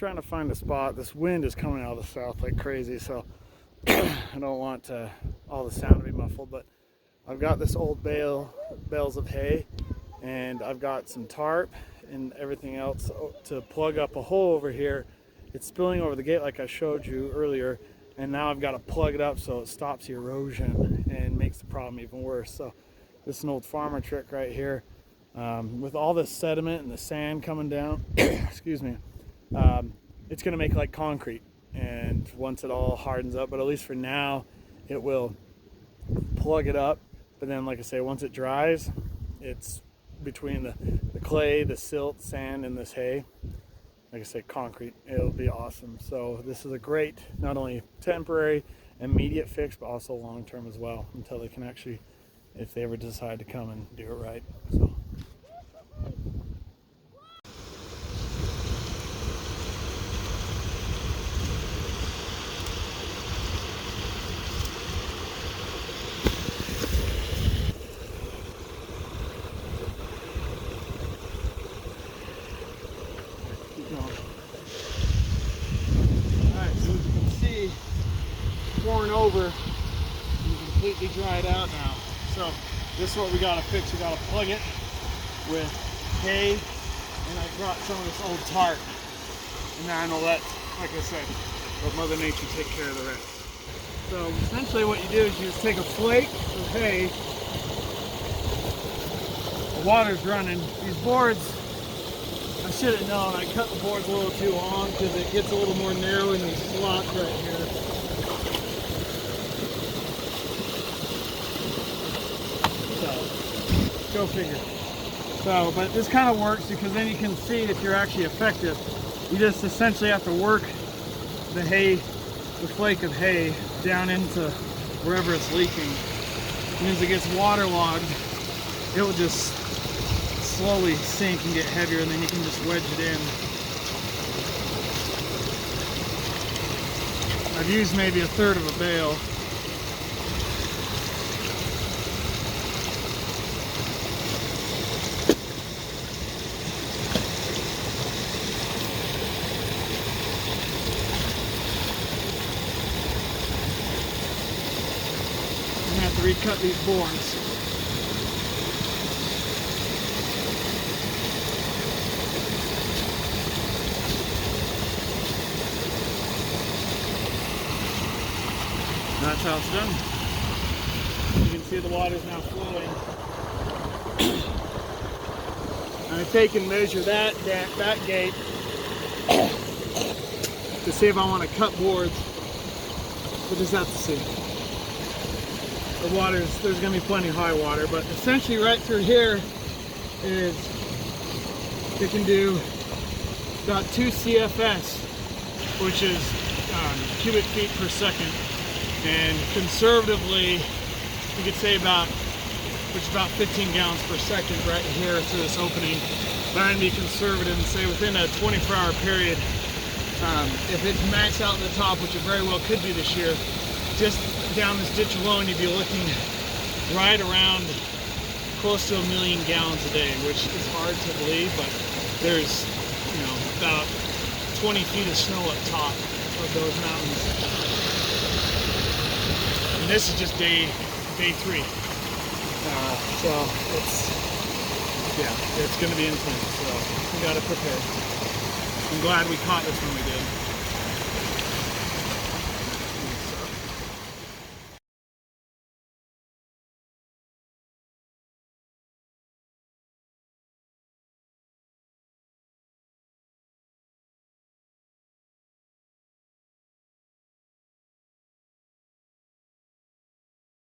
trying to find a spot. This wind is coming out of the south like crazy, so I don't want all the sound to be muffled, but I've got this old bales of hay, and I've got some tarp and everything else to plug up a hole over here. It's spilling over the gate like I showed you earlier, and now I've got to plug it up so it stops the erosion and makes the problem even worse. So this is an old farmer trick right here. With all this sediment and the sand coming down, excuse me, it's going to make like concrete, and once it all hardens up, but at least for now it will plug it up. But then, like I say, once it dries, it's between the clay, the silt, sand, and this hay, like I say, concrete. It'll be awesome. So this is a great, not only temporary, immediate fix, but also long-term as well, until they can actually, if they ever decide to come and do it right. So. Alright, so as you can see, pouring over and completely dried out now. So this is what we gotta fix. We gotta plug it with hay, and I brought some of this old tarp. And now I'm gonna let, like I said, let Mother Nature take care of the rest. So essentially what you do is you just take a flake of hay, the water's running. These boards, I should have known, I cut the boards a little too long because it gets a little more narrow in these slots right here. So, go figure. So, but this kind of works because then you can see if you're actually effective. You just essentially have to work the hay, the flake of hay, down into wherever it's leaking. And as it gets waterlogged, it will just slowly sink and get heavier, and then you can just wedge it in. I've used maybe a third of a bale. I'm gonna have to recut these boards. That's how it's done. You can see the water's now flowing. I take and measure that gate to see if I want to cut boards. We'll just have to see. The water's, there's going to be plenty of high water, but essentially right through here is, it can do about 2 CFS, which is cubic feet per second. And conservatively, you could say about 15 gallons per second right here through this opening. But I'm going to be conservative and say within a 24-hour period, if it's maxed out at the top, which it very well could be this year, just down this ditch alone, you'd be looking right around close to 1 million gallons a day, which is hard to believe, but there's, you know, about 20 feet of snow up top of those mountains. And this is just day 3. So it's going to be intense. So we got to prepare. I'm glad we caught this when we did.